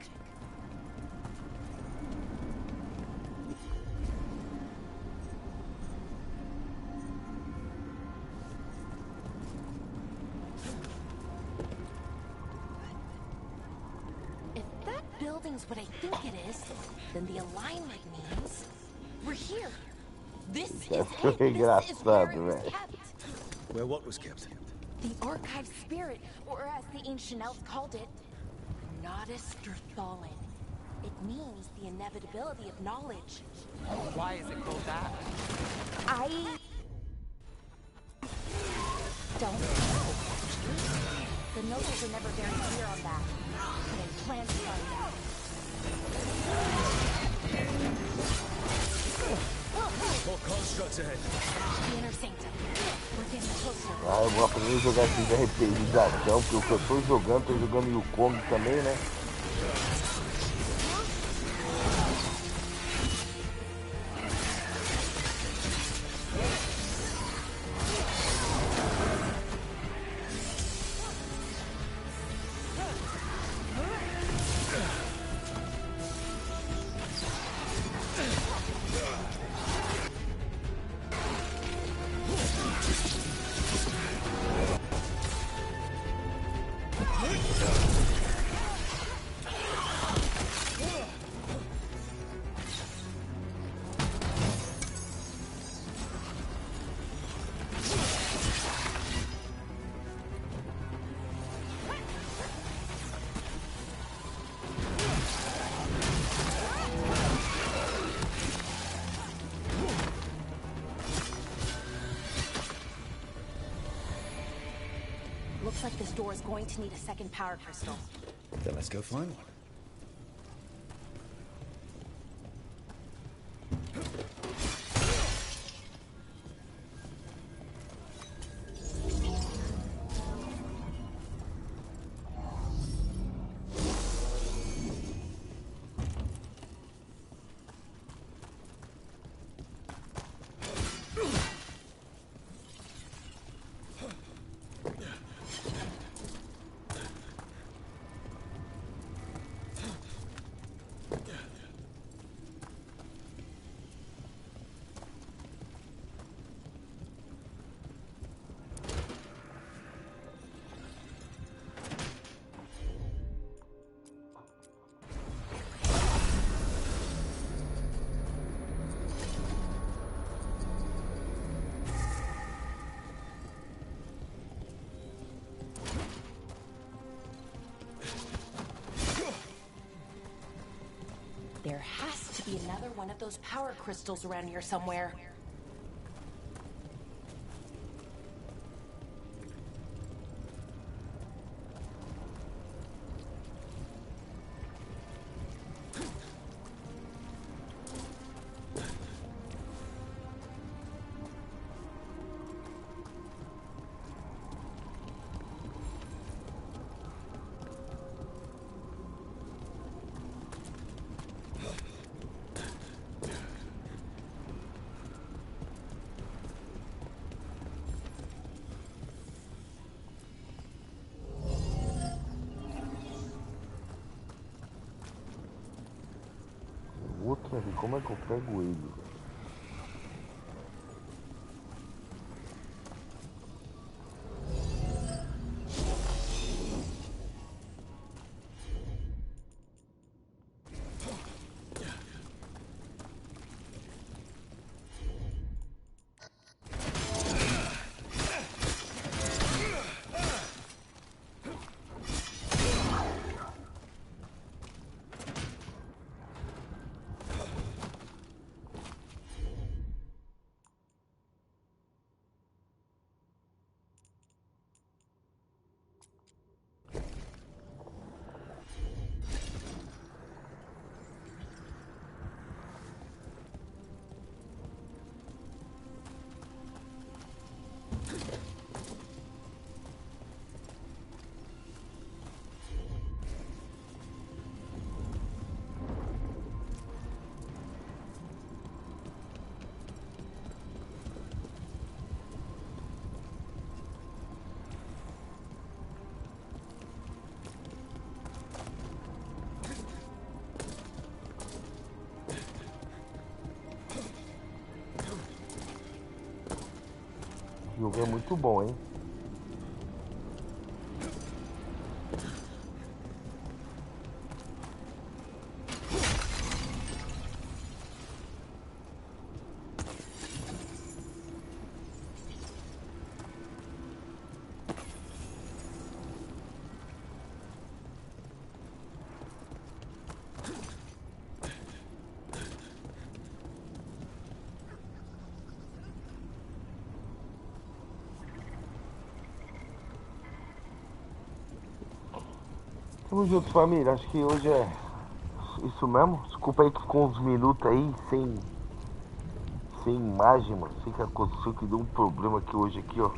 If that building's what I think it is, then the alignment means we're here. This is it. This is where it was kept. Where what was kept? The archive spirit, or as the ancient elf called it, Nodus Fallen. It means the inevitability of knowledge. Why is it called that? I don't know. The nobles are never very clear on that, but I plan to find out. More constructs ahead. The inner sanctum. We're getting closer. Ah, eu vou aprender a jogar esses RPGizadão, porque o que eu tô jogando Yukong também, né? Looks like this door is going to need a second power crystal. Then let's go find one. be another one of those power crystals around here somewhere. Outro ali, como é que eu pego ele? O jogo é muito bom, hein? Tamo junto, família. Acho que hoje é isso mesmo. Desculpa aí que ficou uns minutos aí sem imagem, mano. Sei que aconteceu, que deu um problema aqui hoje aqui, ó.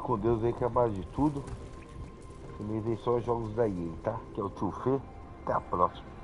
Com Deus aí que é a base de tudo. Minha invenção é jogos da EA, tá? Que é o Tio Fê. Até a próxima.